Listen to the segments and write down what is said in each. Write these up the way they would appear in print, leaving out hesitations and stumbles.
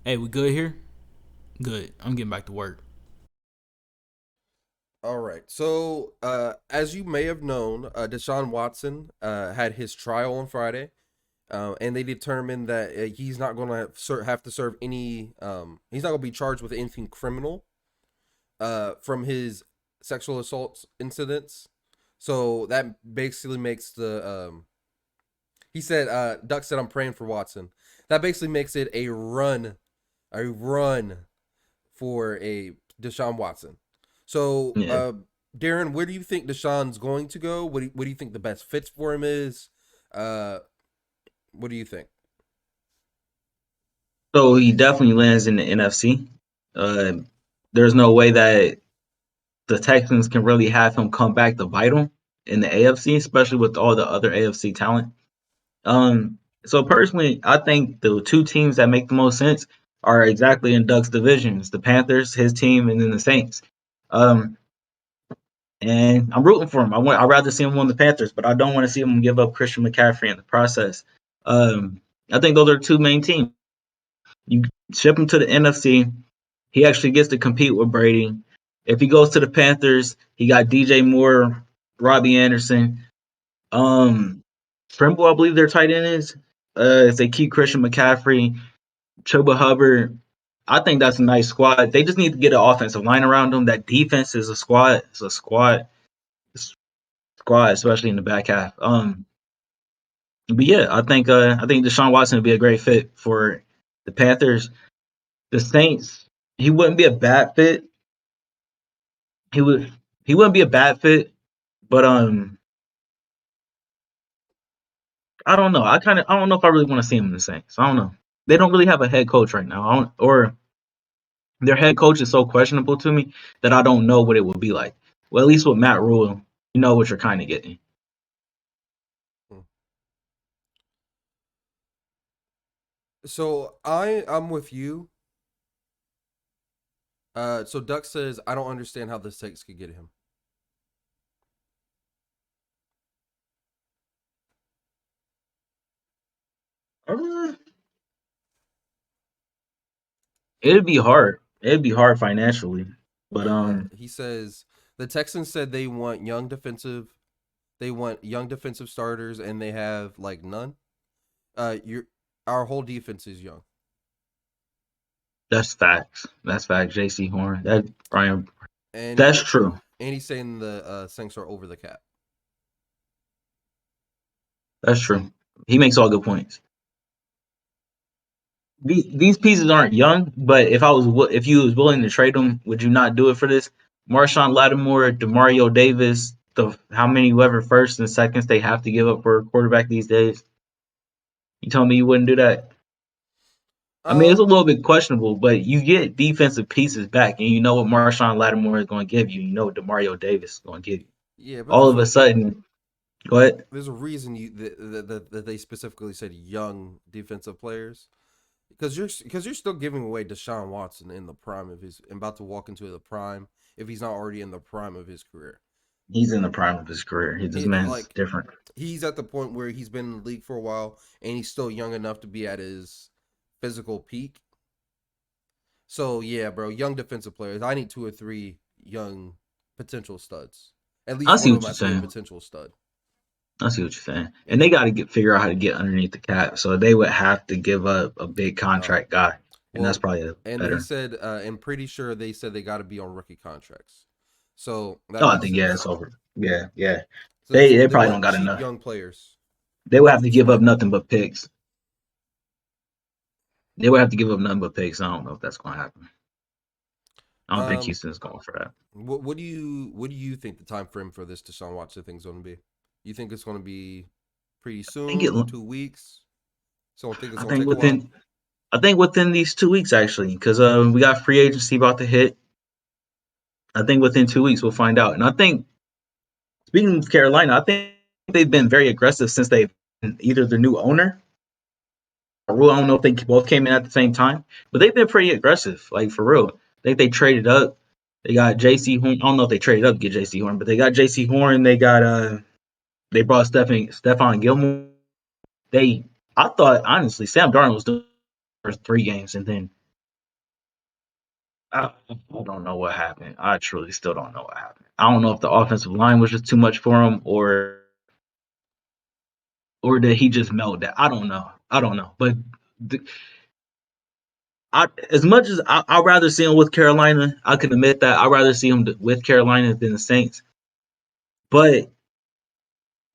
Hey, we good here? Good. I'm getting back to work. All right. So, as you may have known, Deshaun Watson had his trial on Friday, and they determined that he's not going to have to serve any. He's not going to be charged with anything criminal from his sexual assault incidents. So that basically makes the. He said, Duck said, "I'm praying for Watson." That basically makes it a run for a Deshaun Watson. So, Yeah. Darren, where do you think Deshaun's going to go? What do you think the best fits for him is? Uh, what do you think? So he definitely lands in the NFC. Uh, there's no way that the Texans can really have him come back to bite him in the AFC, especially with all the other AFC talent. So personally, I think the two teams that make the most sense are exactly in Doug's divisions: the Panthers, his team, and then the Saints. Um, and I'm rooting for him. I'd rather see him win the Panthers, but I don't want to see him give up Christian McCaffrey in the process. Um, I think those are the two main teams. You ship him to the NFC. He actually gets to compete with Brady. If he goes to the Panthers, he got DJ Moore, Robbie Anderson, Trimble, I believe their tight end is. If they keep Christian McCaffrey, Chuba Hubbard, I think that's a nice squad. They just need to get an offensive line around them. That defense is a squad. It's a squad, especially in the back half. But yeah, I think Deshaun Watson would be a great fit for the Panthers. The Saints, he wouldn't be a bad fit. He would he wouldn't be a bad fit, but I don't know if I really want to see him in the Saints. I don't know. They don't really have a head coach right now. Or their head coach is so questionable to me that I don't know what it would be like. Well, at least with Matt Rule, you know what you're kind of getting. Hmm. So I'm with you. So Duck says I don't understand how the Saints could get him. Uh, It'd be hard. It'd be hard financially, but He says the Texans said they want young defensive starters, and they have like none. Your Our whole defense is young, that's facts. That's facts. J.C. Horn. That Brian. and That's true. he's saying the Saints are over the cap. That's true. He makes all good points. These pieces aren't young, but if you was willing to trade them, would you not do it for this? Marshawn Lattimore, Demario Davis, the how many whoever first and seconds they have to give up for a quarterback these days? You tell me you wouldn't do that? I mean, it's a Um, little bit questionable, but you get defensive pieces back, and you know what Marshawn Lattimore is going to give you. You know what Demario Davis is going to give you. yeah, but All of a sudden, go ahead. there's a reason that they specifically said young defensive players because you're still giving away Deshaun Watson in the prime of his about to walk into the prime if he's not already in the prime of his career. He's in the prime of his career. This man's Like different. he's at the point where he's been in the league for a while and he's still young enough to be at his physical peak. So yeah, bro, young defensive players. I need two or three young potential studs. At I least one see of what them you're has to be a saying. potential stud. I see what you're saying. And Yeah. they got to figure out how to get underneath the cap. So they would have to give up a big Uh, contract guy, and that's well, probably and he better. said, I'm pretty sure they said they got to be on rookie contracts. So that Oh, I makes think yeah, sense. it's over. Yeah, yeah. So They they probably don't want got cheap enough. young players. They would have to give up Smart. nothing but picks. They would have to give up nothing but picks. I don't know if that's going to happen. I don't think Um, Houston's going for that. what do you think the time frame for this Deshaun Watson thing's going to be? You think it's going to be pretty I think it. soon? 2 weeks? So I think it's I going to think take a while. within. I think within these 2 weeks actually, because we got free agency about to hit. I think within 2 weeks we'll find out. And I think speaking of Carolina, I think they've been very aggressive since they've either the new owner. I don't know if they both came in at the same time, but they've been pretty aggressive, like for real. I think they traded up. They got J.C. Horn. I don't know if they traded up to get J.C. Horn, but they got J.C. Horn. They brought Stephon Gilmore. I thought honestly Sam Darnold was the first 3 games, and then I don't know what happened. I truly still don't know what happened. I don't know if the offensive line was just too much for him, or did he just melt that? I don't know. I don't know. But the, as much as I'd rather see him with Carolina, I can admit that I'd rather see him with Carolina than the Saints. But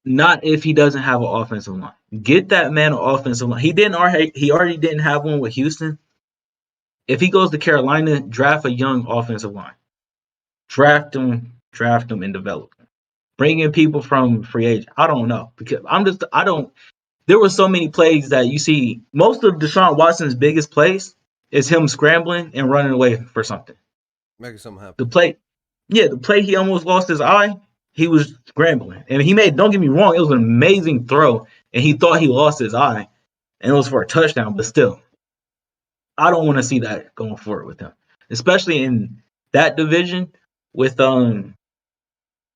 not if he doesn't have an offensive line. Get that man an offensive line. He already didn't have one with Houston. If he goes to Carolina, draft a young offensive line. Draft him, and develop him. Bring in people from free agent. I don't know because I don't. There were so many plays that you see. Most of Deshaun Watson's biggest plays is him scrambling and running away for something. Making something The happen. play, yeah, the play he almost lost his eye. He was scrambling, and he made. Don't get me wrong, it was an amazing throw, and he thought he lost his eye, and it was for a touchdown. But still, I don't want to see that going forward with him, especially in that division with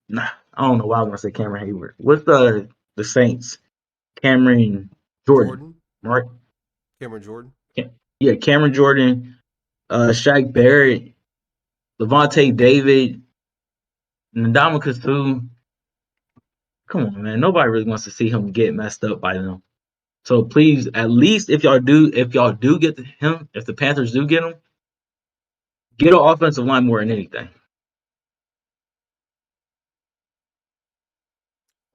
Nah, I don't know why I want to say Cameron Hayward. With the Saints, Cameron Jordan, Jordan, right? Cameron Jordan. Yeah, Cameron Jordan, Shaq Barrett, Levante David, Ndamukong Suh. Come on, man. Nobody really wants to see him get messed up by them. So please, at least if y'all do get him, if the Panthers do get him, get an offensive line more than anything.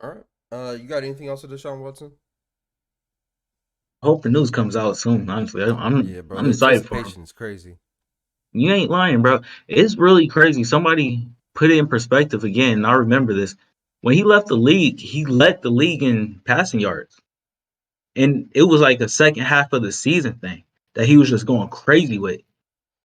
All right. You got anything else with Deshaun Watson? I hope the news comes out soon. Honestly, Yeah, bro. I'm The excited for him. anticipation is crazy. You ain't lying, bro. It's really crazy. Somebody put it in perspective again. And I remember this. When he left the league, he led the league in passing yards. And it was like a second half of the season thing that he was just going crazy with.